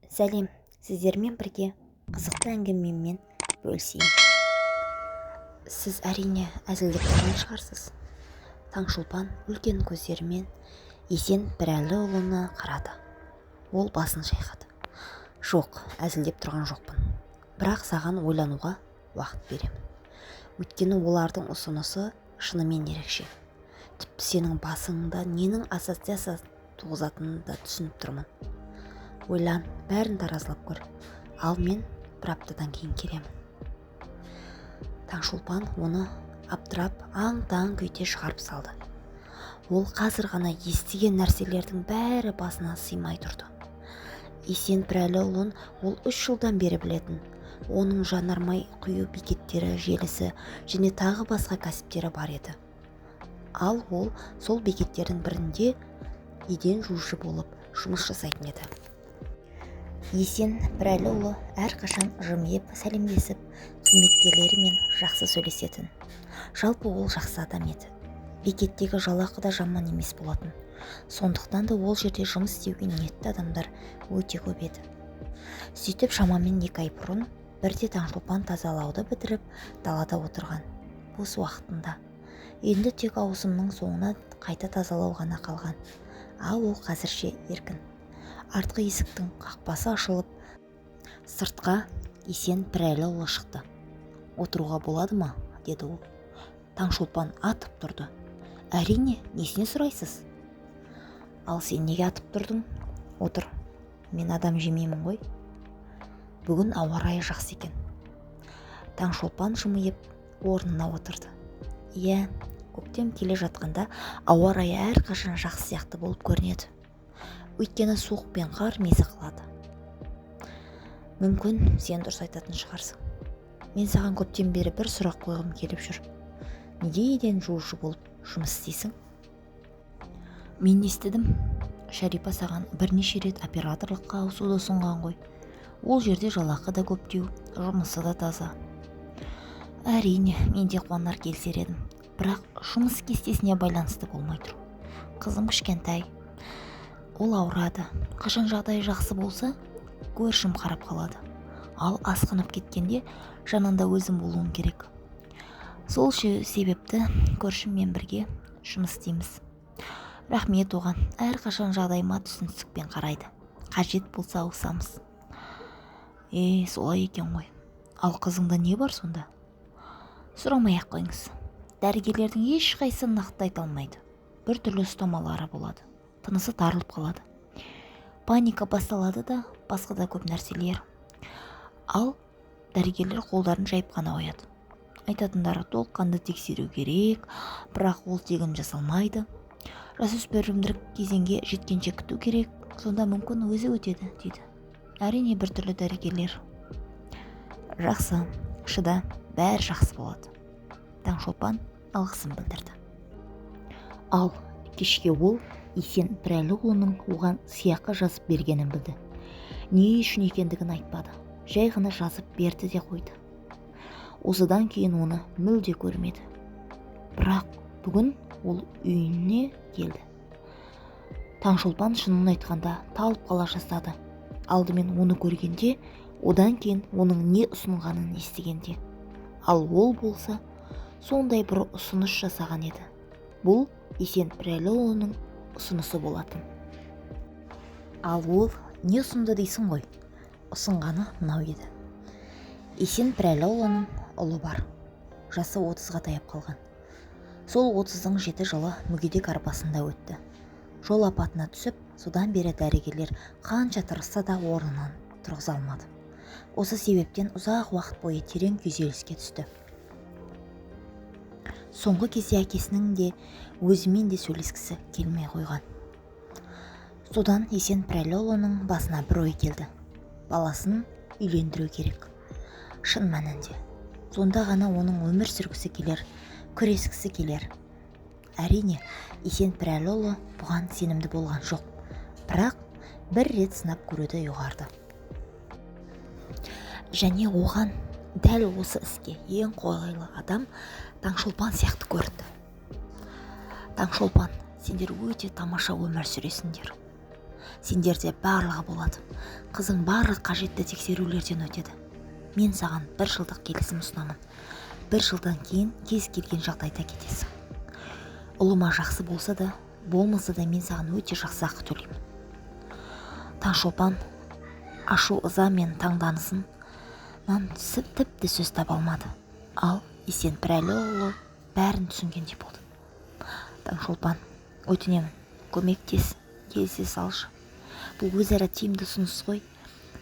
Сәлем, сіздермен бірге қызықты әңгімеммен бөлісейін. Сіз әрине әзілдеп тұрған шығарсыз. Таңшолпан үлкен көздерімен Есен Пірәліұлына қарады. Ол басын шайқады. Жоқ, әзілдеп тұрған жоқпын. Бірақ саған ойлануға уақыт беремін. Өйткені олардың ұсынысы шынымен ерекше. Тіпті сенің басыңда ненің ассоциация туғызатынын да түсініп тұрмын. Ойлан, бәрін таразылап көр. Ал мен бір аптадан кейін келемін. Таңшолпан оны аптырап аң-таң күйде шығарып салды. Ол қазір ғана естіген нәрселердің бәрі басына сыймай тұрды. Есен Пірәліұлын ол 3 жылдан бері білетін. Оның жанармай құю бекеттері желісі және тағы басқа кәсіптері бар еді. Ал ол сол бекеттердің бірінде еден жуушы болып жұмыс жасайтын еді. Есен Пірәліұлы әрқашан жымиып сәлемдесіп, қызметкерлерімен жақсы сөйлесетін. Жалпы ол жақсы адам еді. Бекеттегі жалақы да жаман емес болатын. Сондықтан да ол жерде жұмыс істеуге ниетті адамдар өте көп еді. Сөйтіп шамамен 2 ай бұрын бірде Таңшолпан тазалауды бітіріп далада отырған. Бос уақытында. Енді тек ауысымның соңына қайта тазалау ғана қалған. Ал ол қазірше еркін. Артқы есіктің қақпасы ашылып, сыртқа Есен Пірәліұлы шықты. Отыруға болады ма? Деді ол. Таңшолпан атып тұрды. Әрине, несіне сұрайсыз? Ал сен неге атып тұрдың? Отыр. Мен адам жемеймін ғой. Бүгін ауа райы жақсы екен. Таңшолпан жымиып орнына отырды. Иә, көктем келе жатқанда ауа райы әрқашан жақсы сияқты болып көрінеді. Өйткені суық пен қар мезі қылады. Мүмкін сен дұрыс айтатын шығарсың. Мен саған көптен бері бір сұрақ қойғым келіп жүр. Неге еден жуушы болып жұмыс істейсің? Мен естідім. Шарипа саған бірнеше рет операторлыққа ауысуды ұсынған ғой. Ол жерде жалақы да көптеу, жұмысы да таза. Әрине, мен де қуанар келсер едім. Бірақ жұмыс кестесіне байланысты болмай тұр. Қызым кішкентай. Ол ауырады. Қашан жағдайы жақсы болса, көршім қарап қалады. Ал асқынып кеткенде жанында өзім болуым керек. Сол себепті көршіммен бірге жұмыс істейміз. Рахмет оған. Әрқашан жағдайыма түсіністікпен қарайды. Қажет болса ауысамыз. Солай екен ғой. Ал қызыңда не бар сонда? Сұрамай-ақ қойыңыз. Дәрігерлердің ешқайсысы нақты айта алмайды. Бір түрлі ұстамалары болады. Тынысы тарылып қалады. Паника басталады да, басқа да көп нәрселер. Ал дәрігерлер қолдарын жайып қана қояды. Айтатындары толыққанды тексеру керек, бірақ ол тегін жасалмайды. Жасөспірімдік кезеңге жеткенше күту керек, сонда мүмкін өзі өтеді, дейді. Әрине бір түрлі дәрігерлер. Жақсы, шыда, бәрі жақсы болады. Таңшолпан алғысын білдірді. Ал кешке ол Есен Пірәліұлының оған сыйақы жазып бергенін білді. Не үшін екендігін айтпады. Жай ғана жазып берді де қойды. Осыдан кейін оны мүлде көрмеді. Бірақ бүгін ол үйіне келді. Таңшолпан шынын айтқанда талып қала жаздады. Алдымен оны көргенде, одан кейін оның не ұсынғанын естігенде. Ал ол болса, сондай бір ұсыныс жасаған еді. Бұл Есен Пірәліұлының ұсынысы болатын. Ал ол не ұсынды дейсің ғой? Ұсынғаны мынау еді. Есен Пірәліұлының ұлы бар. Жасы 30-ға таяп қалған. Сол 30-ның 7 жылы мүгедек арбасында өтті. Жол апатына түсіп, содан бері дәрігерлер қанша тырысса да орнынан тұрғыза алмады. Осы себептен ұзақ уақыт бойы терең күйзеліске түсті. Соңғы кезде әкесінің де өзімен де сөйлескісі келмей қойған. Содан Есен Пірәліұлының басына бір ой келді. Баласын үйлендіру керек. Шын мәнінде. Сонда ғана оның өмір сүргісі келер, күрескісі келер. Әрине, Есен Пірәліұлы бұған сенімді болған жоқ. Бірақ бір рет сынап көруді ұйғарды. Және оған дәл осы іске ең қолайлы адам Таңшолпан сияқты көрінді. Таңшолпан, сендер өте тамаша өмір сүресіңдер. Сендерде барлығы болады. Қызың барлық қажетті тексерулерден өтеді. Мен саған 1 жылдық келісім ұсынамын. 1 жылдан кейін кез келген жағдайда кетесің. Ұлыма жақсы болса да, болмаса да мен саған өте жақсы ақы төлеймін. Таңшолпан ашу ыза мен таңданысынан тіпті сөз таба алмады. Ал Есенпірәліұлы бәрін түсінгендей болды. Таңшолпан, өтінемін, көмектес, келісе салшы. Бұл өзара тиімді ұсыныс қой.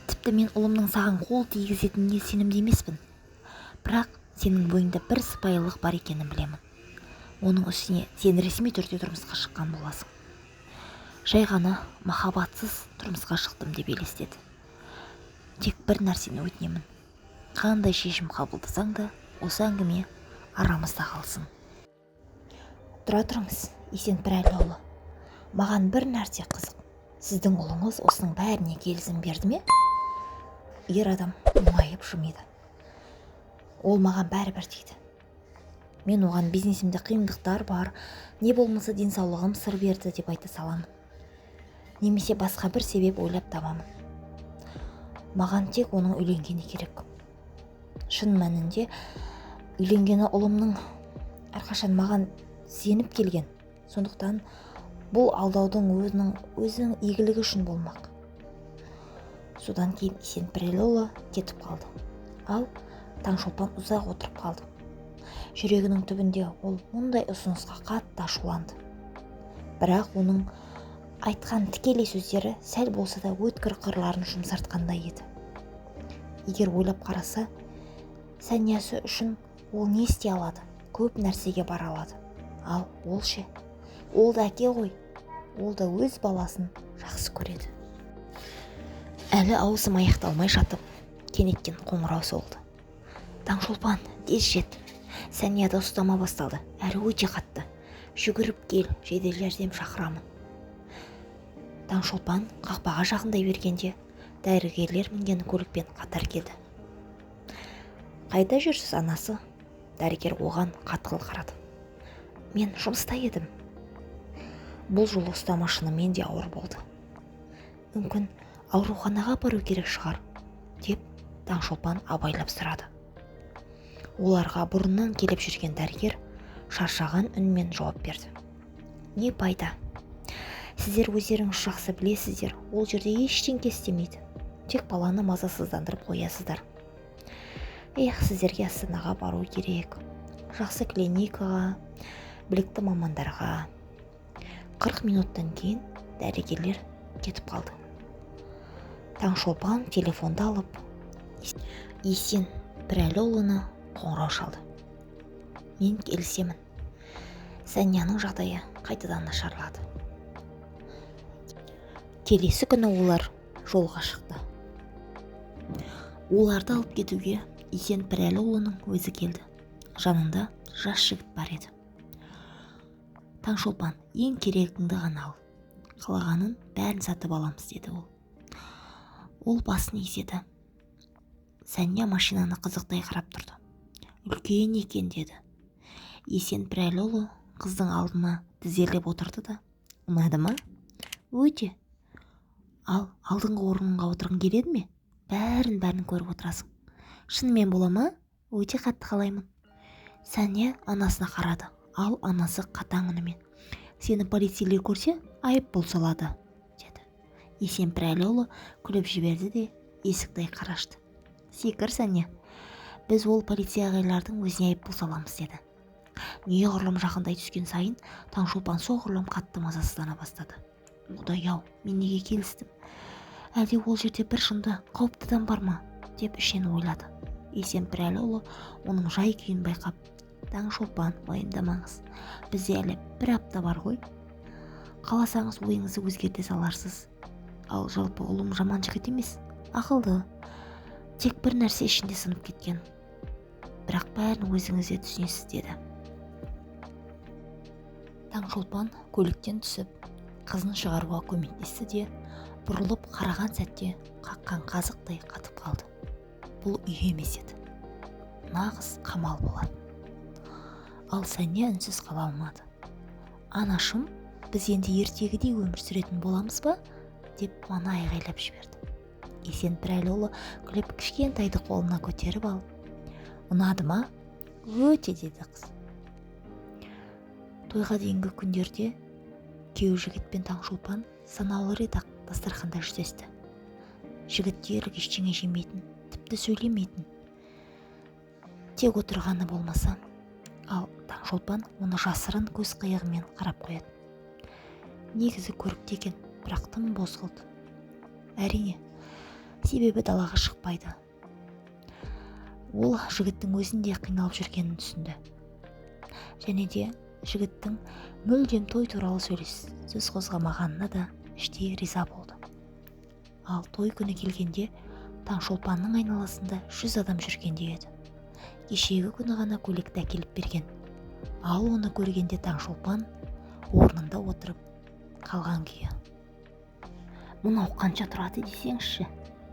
Тіпті мен ұлымның саған қол тигізетініне сенімді емеспін. Бірақ сенің бойыңда бір сыпайылық бар екенін білемін. Оның үстіне сен ресми түрде тұрмысқа шыққан боласың. Жай ғана махаббатсыз тұрмысқа шықтым деп елестеді. Тек бір нәрсені өтінемін. Қандай шешім қабылдасаң да, осы әңгіме арамызда қалсын. Тұра тұрыңыз, Есенпірәліұлы. Маған бір нәрсе қызық. Сіздің ұлыңыз осының бәріне келісім берді ме? Ер адам мұңайып жымиды. Ол маған бәрібір дейді. Мен оған бизнесімде қиындықтар бар, не болмаса денсаулығым сыр берді деп айта саламын. Немесе басқа бір себеп ойлап табамын. Маған тек оның үйленгені керек. Шын мәнінде үйленгені ұлымның әрқашан маған сеніп келген. Сондықтан бұл алдаудың өзінің игілігі үшін болмақ. Содан кейін Есенпірәліұлы кетіп қалды. Ал Таңшолпан ұзақ отырып қалды. Жүрегінің түбінде ол мұндай ұсынысқа қатты ашуланды. Бірақ оның айтқан тікелей сөздері сәл болса да өткір қырларын жұмсартқандай еді. Егер ойлап қараса, Сәниясы үшін ол не істей алады? Көп нәрсеге бара алады. Ал ол ше? Ол да әке ғой. Ол да өз баласын жақсы көреді. Әлі аузым аяқталмай жатып, кенеттен қоңырау соғылды. Таңшолпан, тез жет. Сәнияда ұстама басталды. Әрі өте қатты. Жүгіріп кел, жедел жәрдем шақырамын. Таңшолпан қақпаға жақындай бергенде, дәрігерлер мінген көлікпен қатар келді. Қайда жүрсіз, анасы? Дәрігер оған қатқыл қарады. Мен жұмыста едім. Бұл жолы ұстама шынымен де ауыр болды. Мүмкін ауруханаға бару керек шығар, деп Таңшолпан абайлап сұрады. Оларға бұрыннан келіп жүрген дәрігер шаршаған үнмен жауап берді. Не пайда? Сіздер өздеріңіз жақсы білесіздер, ол жерде ештеңе істемейді. Тек баланы мазасыздандырып қоясыздар. Сіздерге Астанаға бару керек. Жақсы клиникаға, білікті мамандарға. 40 минуттан кейін дәрігерлер кетіп қалды. Таңшолпан телефонды алып, Есенпірәліұлына қоңырау шалды. Мен келісемін. Сәнияның жағдайы қайтадан нашарлады. Келесі күні олар жолға шықты. Оларды алып кетуге Есенпірәліұлының өзі келді. Жанында жас жігіт бар еді. Таңшолпан, ең керегіңді ғана ал. Қалағанын бәрін сатып аламыз, деді ол. Ол басын изеді. Сәния машинаны қызықтай қарап тұрды. Үлкен екен, деді. Есенпірәліұлы қыздың алдына тізерлеп отырды да, ұнады ма? Өте. Ал алдыңғы орынға отырғың келеді ме? Бәрін көріп отырасың. Шынымен бола ма? Өте қатты қалаймын. Сәния анасына қарады. Ал анасы қатаң үнімен: сені полицейлер көрсе, айыппұл салады, деді. Есенпірәліұлы күліп жіберді де есікті қарашты. Секір, Сәния, біз ол полиция ағайлардың өзіне айыппұл саламыз, деді. Неғұрлым жақындай түскен сайын Таңшолпан соғұрлым қатты мазасыздана бастады. Құдай-ау, мен неге келістім? Әлде ол жерде бір жынды қауіпті адам бар ма? Деп ішінен ойлады. Есенпірәліұлы оның жай күйін байқап: Таңшолпан, уайымдамаңыз, бізде әлі 1 апта бар ғой. Қаласаңыз ойыңызды өзгерте саларсыз. Ал жалпы ұлым жаман жігіт емес, ақылды. Тек бір нәрсе ішінде сынып кеткен. Бірақ бәрін өзіңіз де түсінесіз, деді. Таңшолпан көліктен түсіп, қызын шығаруға көмектесті де, бұрылып қараған сәтте қаққан қазықтай қатып қалды. Бұл үй емес еді. Нағыз қамал болады. Ал Сәния үнсіз қала алмады. Анашым, біз енді ертегідей өмір сүретін боламыз ба? деп қуана айғайлап жіберді. Есенпірәліұлы күліп кішкентайды қолына көтеріп алып, ұнады ма? Өте, деді қыз. Тойға дейінгі күндерде күйеу жігіт пен Таңшолпан санаулы рет ақ дастарханда жүздесті. Жігіт дерлік ештеңе жемейтін, тіпті сөйлемейтін, тек отырғаны болмаса, ал Таңшолпан оны жасырын көз қиығымен қарап қояды. Негізі көрікті екен, бірақ тым бозғылт. Әрине, себебі далаға шықпайды. Ол жігіттің өзінде қиналып жүргенін түсінді. Және де жігіттің мүлдем той туралы сөз қозғамағанына да іштей риза болды. Ал той күні келгенде Таңшолпанның айналасында 100 адам жүргендей еді. Кешегі күні ғана көйлекті әкеліп берген. Ал оны көргенде Таңшолпан орнында отырып қалған күйі. Мынау қанша тұрады десеңізші,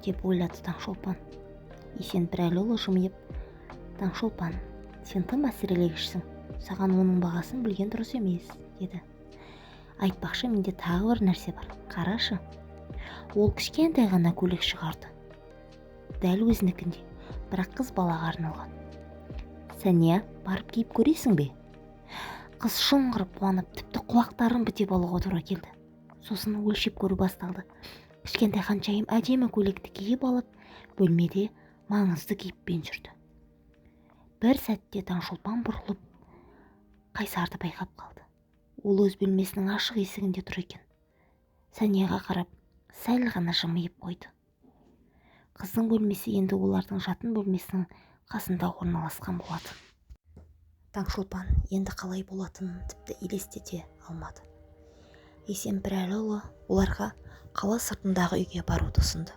деп ойлады Таңшолпан. Есенпірәліұлы жымиып, Таңшолпан, сен тым әсірелегішсің, саған оның бағасын білген дұрыс емес, деді. Айтпақшы, менде тағы бір нәрсе бар, қарашы. Ол кішкентай ғана көйлек шығарды. Дәл өзінікіндей, бірақ қыз балаға арналған. Сен не, барып киіп көресің бе? Қыз шыңғырып қуанып, тіпті құлақтарын бітеп алуға тура келді. Сосын өлшеп көру басталды. Кішкентай ханшайым әдемі көйлекті киіп алып, бөлмеде маңызды кейіппен жүрді. Бір сәтте Таңшолпан бұрылып, Қайсарды байқап қалды. Ол өз бөлмесінің ашық есігінде тұр екен. Сәнияға қарап, сәл ғана жымиып қойды. Қыздың бөлмесі енді олардың жатын бөлмесінің қасында орналасқан болатын. Таңшолпан енді қалай болатынын тіпті елестете алмады. Есенпірәліұлы оларға қала сыртындағы үйге баруды ұсынды.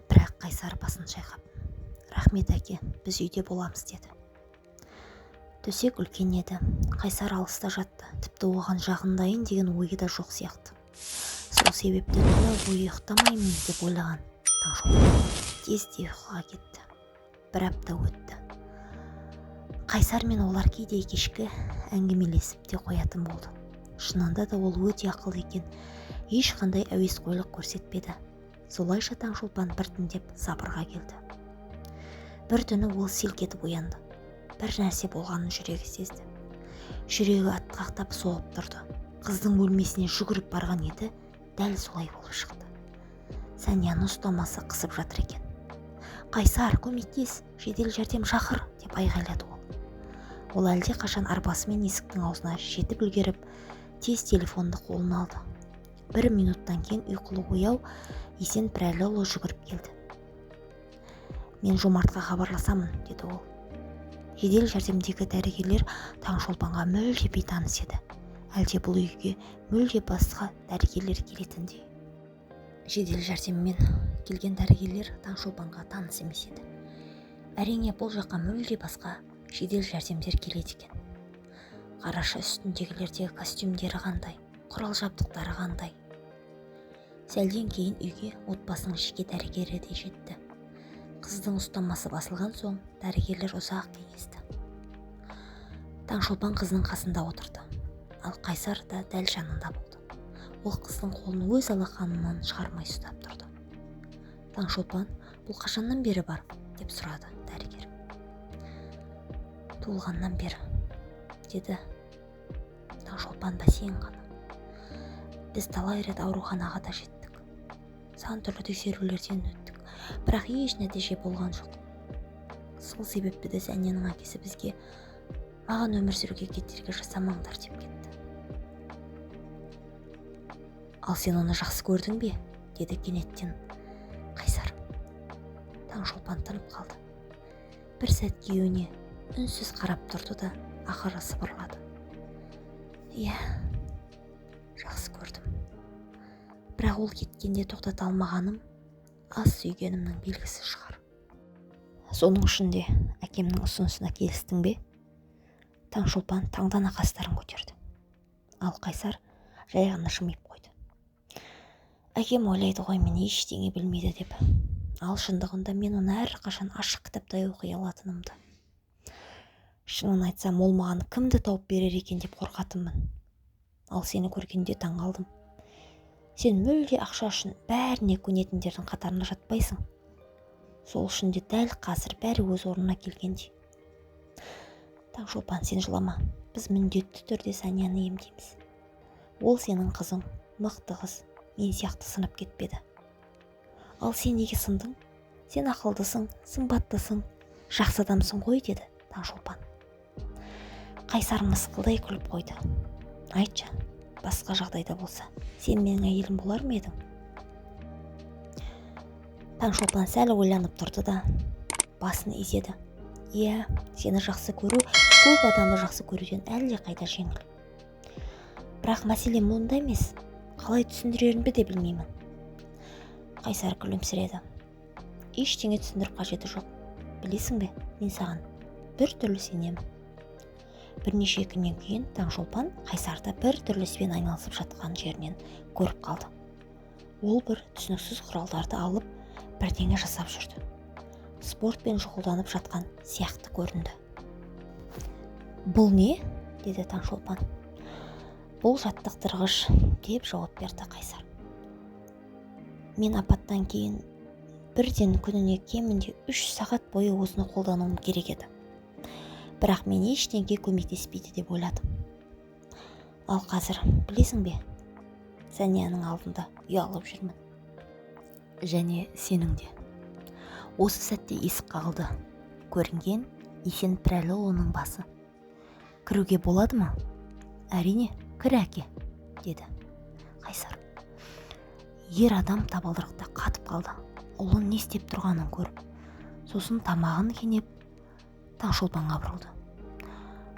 Бірақ Қайсар басын шайқап, рахмет әке, біз үйде боламыз, деді. Төсек үлкен еді, Қайсар алыста жатты, тіпті оған жағындайын деген ойы да жоқ сияқты. Сол себепті түні бойы ұйықтамаймын деп ойлаған Таңшолпан тезде ұйқыға кетті. Бір апта өтті. Қайсар мен олар кейде кешкі әңгімелесіп те қоятын болды. Шынында да ол өте ақылды екен, ешқандай әуесқойлық көрсетпеді. Солайша Таңшолпан біртіндеп сабырға келді. Бір түні ол селк етіп оянды. Бір нәрсе болғанын жүрегі сезді. Жүрегі атқақтап соғып тұрды. Қыздың бөлмесіне жүгіріп барған еді, дәл солай болып шықты. Сәнияны ұстамасы қысып жатыр екен. Қайсар, көмектес, жедел жәрдем шақыр, деп айғайлады ол. Ол әлде қашан арбасымен есіктің аузына жетіп үлгеріп, тез телефонды қолына алды. 1 минуттан кейін ұйқылы ояу Есенпірәліұлы жүгіріп келді. Мен Жомартқа хабарласамын, деді ол. Жедел жәрдемдегі дәрігерлер Таңшолпанға мүлде бейтаныс еді. Әлде бұл үйге мүлде басқа дәрігерлер келетіндей. Жедел жәрдеммен келген дәрігерлер Таңшолпанға таныс емес еді. Әрине, бұл жаққа мүлде басқа жедел жәрдемдер келеді екен. Қараша үстіндегілердегі костюмдері қандай, құрал жабдықтары қандай. Сәлден кейін үйге отбасының жеке дәрігері де жетті. Қыздың ұстамасы басылған соң дәрігерлер ұзақ кеңесті. Таңшолпан қыздың қасында отырды, ал Қайсар да дәл жанында болды. Ол қыздың қолын өз алақанынан шығармай ұстап тұрды. Таңшолпан, бұл қашаннан бері бар, деп сұрады дәрігер. Туылғаннан бері, деді Таңшолпан бәсең ғана. Біз талай рет ауруханаға да жеттік. Сан түрлі тексерулерден өттік, бірақ еш нәтиже болған жоқ. Сол себепті де Сәнияның әкесі бізге маған өмір сүруге кедергі жасамаңдар деп кетті. Ал сен оны жақсы көрдің бе? Деді кенеттен Қайсар. Таңшолпан тынып қалды. Бір сәт күйеуіне үнсіз қарап тұрды да ақыры сыбырлады. Иә, жақсы көрдім. Бірақ ол кеткенде тоқтата алмағаным аз сүйгенімнің белгісі шығар. Соның үшін де әкемнің ұсынысына келістің бе? Таңшолпан таңдана қастарын көтерді. Ал Қайсар жай ғана жымиып қойды. Әкем ойлайды ғой, мен ештеңе білмейді деп. Ал шындығында мен оны әрқашан ашық кітаптай оқи алатынымды. Шынын айтсам, ол маған кімді тауып берер екен деп қорқатынмын. Ал сені көргенде таң қалдым. Сен мүлде ақша үшін бәріне көнетіндердің қатарына жатпайсың. Сол үшін де дәл қазір бәрі өз орнына келгендей. Таңшолпан, сен жылама. Біз міндетті түрде Санияны емдейміз. Ол сенің қызың, мықты қыз, мен сияқты сынып кетпеді. Ал сен неге сындың? Сен ақылдысың, сымбаттысың, жақсы адамсың ғой, деді Таңшолпан. Қайсар мысқылдай күліп қойды. Айтшы, басқа жағдайда болса, сен менің әйелім болар ма едің? Таңшолпан сәл ойланып тұрды да, басын изеді. Иә, сені жақсы көру, көп адамды жақсы көруден әлде қайда жеңіл. Бірақ мәселе мұнда емес, қалай түсіндірерімді де білмеймін. Қайсар күлімсіреді. Ештеңе түсіндіріп қажеті жоқ. Білесің бе, мен саған бір түрлі сенемін. Бірнеше күннен кейін Таңшолпан Қайсарды бір түрлі іспен айналысып жатқан жерінен көріп қалды. Ол бір түсініксіз құралдарды алып, бірдеңе жасап жүрді. Спортпен шұғылданып жатқан сияқты көрінді. Бұл не? Деді Таңшолпан. Бұл жаттықтырғыш, деп жауап берді Қайсар. Мен апаттан кейін бірден күніне кемінде 3 сағат бойы осыны қолдануым керек еді. Бірақ мен ештеңеге көмектеспейді деп ойладым. Ал қазір, білесің бе, Санияның алдында ұялып жүрмін. Және сенің де. Осы сәтте есік қағылды. Көрінген Есен Пірәліұлының басы. Кіруге болады ма? Әрине, кір әке, деді Қайсар. Ер адам табалдырықта қатып қалды. Ұлын не істеп тұрғанын көріп, сосын тамағын кенеп Таңшолпанға бұрылды.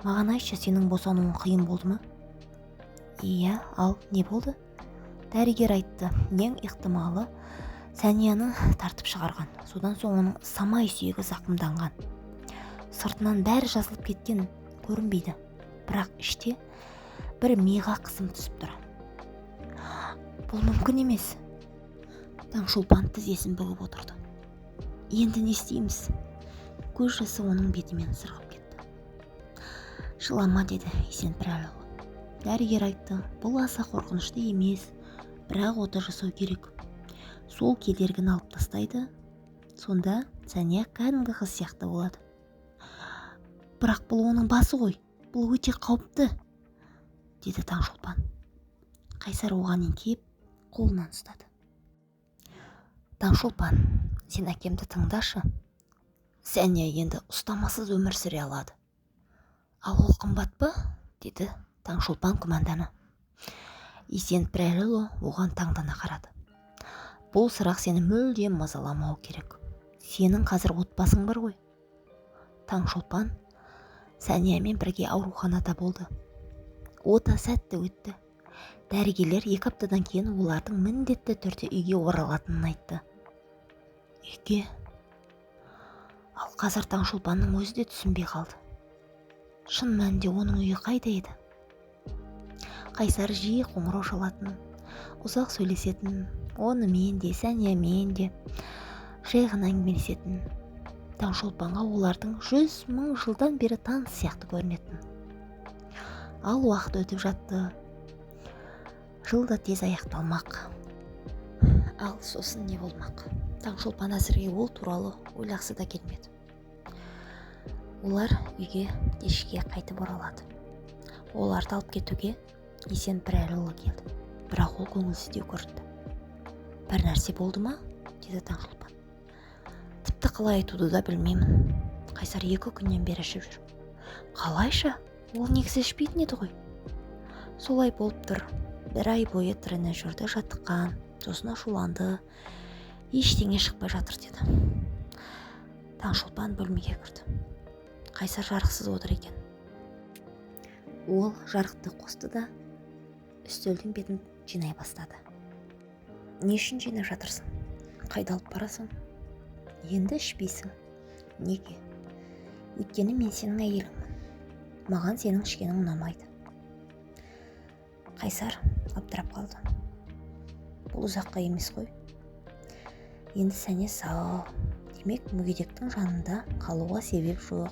Маған айтшы, сенің босануың қиын болды ма? Иә, ал не болды? Дәрігер айтты, ең ықтималы Санияны тартып шығарған. Содан соң оның самай сүйегі зақымданған. Сыртынан бәрі жазылып кеткен көрінбейді, бірақ іште бір миға қысым түсіп тұр. Бұл мүмкін емес. Таңшолпан тізесін бүгіп отырды. Енді не істейміз? Көз жасы оның бетімен сырғып кетті. Жылама, деді Есен Пірәліұлы. Дәрігер айтты, бұл аса қорқынышты емес, бірақ ота жасау керек. Сол кедергіні алып тастайды, сонда Сания кәдімгі қыз сияқты болады. Бірақ бұл оның басы ғой, бұл өте қауіпті, деді Таңшолпан. Қайсар оған еңкейіп, қолынан ұстады. Таңшолпан, сен әкемді тыңдашы. Сәния енді ұстамасыз өмір сүре алады. Ал ол қымбат па? Деді Таңшолпан күмәндана. Есен Пірәліұлы оған таңдана қарады. Бұл сұрақ сені мүлдем мазаламау керек. Сенің қазір отбасың бар ғой. Таңшолпан Саниямен бірге ауруханада болды. Ота сәтті өтті. Дәрігерлер 2 аптадан кейін олардың міндетті түрде үйге оралатынын айтты. Үйге? Ал қазір Таңшолпанның өзі де түсінбей қалды. Шын мәнінде оның үйі қайда еді? Қайсар жиі қоңырау шалатын, ұзақ сөйлесетін, онымен де, Саниямен де жайғын әңгімелесетін. Таңшолпанға олардың 100 000 жылдан бері таныс сияқты көрінетін. Ал уақыт өтіп жатты. Жыл да тез аяқталмақ. Ал сосын не болмақ? Таңшолпан әзірге ол туралы ойлағысы да келмеді. Олар үйге кешке қайтып оралады. Оларды алып кетуге Есен Пірәліұлы келді. Бірақ ол көңілсіздеу көрінді. Бір нәрсе болды ма? Деді Таңшолпан. Тіпті қалай айтуды да білмеймін. Қайсар 2 күннен бері ішіп жүр. Қалайша? Ол негізі ішпейтін еді ғой. Солай болып тұр. 1 ай бойы тренажерде жаттыққан, сосын ашуланды. Ештеңе шықпай жатыр, деді. Таңшолпан бөлмеге кірді. Қайсар жарықсыз отыр екен. Ол жарықты қосты да үстелдің бетін жинай бастады. Не үшін жинап жатырсың? Қайда алып барасың? Енді ішпейсің. Неге? Өйткені мен сенің әйеліңмін. Маған сенің ішкенің ұнамайды. Қайсар абдырап қалды. Бұл ұзаққа емес қой. Енді Сәния сау. Демек, мүгедектің жанында қалуға себеп жоқ.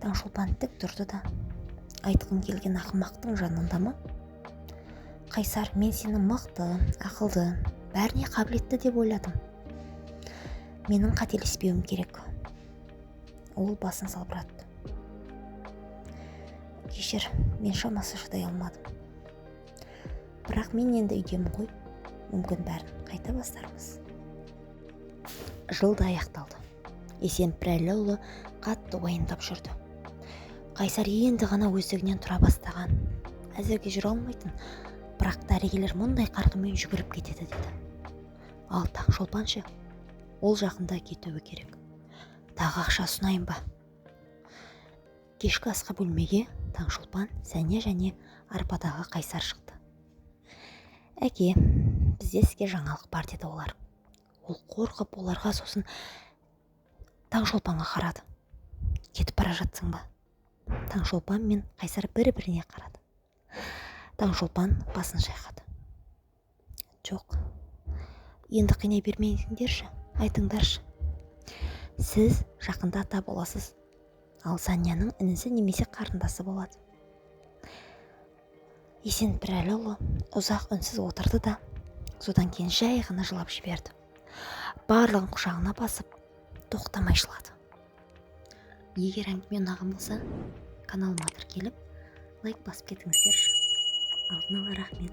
Таңшолпан тік тұрды да, айтқың келген ақымақтың жанында ма? Қайсар, мен сені мықты, ақылды, бәріне қабілетті деп ойладым. Менің қателеспеуім керек. Ол басын салбыратты. Кешір, мен шамасы шыдай алмадым. Бірақ мен енді үйдемін ғой. Мүмкін бәрін қайта бастармыз. Жыл да аяқталды. Есенпірәліұлы қатты уайымдап жүрді. Қайсар енді ғана өздігінен тұра бастаған. Әзірге жүре алмайтын, бірақ дәрігерлер мұндай қарқынмен жүгіріп кетеді деді. Ал Таңшолпан ше, ол жақында кетуі керек. Тағы ақша ұсынайын ба? Кешкі асқа бөлмеге Таңшолпан, Сәния және арбадағы Қайсар шықты. Әке, бізде сізге жаңалық бар деді олар. Ол қорқып оларға, сосын Таңшолпанға қарады. Кетіп бара жатсың ба? Таңшолпан мен Қайсар бір-біріне қарады. Таңшолпан басын шайқады. Жоқ, енді қинай бермеңдерші, айтыңдаршы. Сіз жақында ата боласыз, ал Санияның інісі немесе қарындасы болады. Есенпірәліұлы ұзақ үнсіз отырды да, содан кейін жай ғана жылап жіберді. Барлығын құшағына басып, тоқтамай жылады. Егер әңгіме ұнаған болса, каналыма тіркеліп, лайк басып кетіңіздерші. Алдын ала рахмет.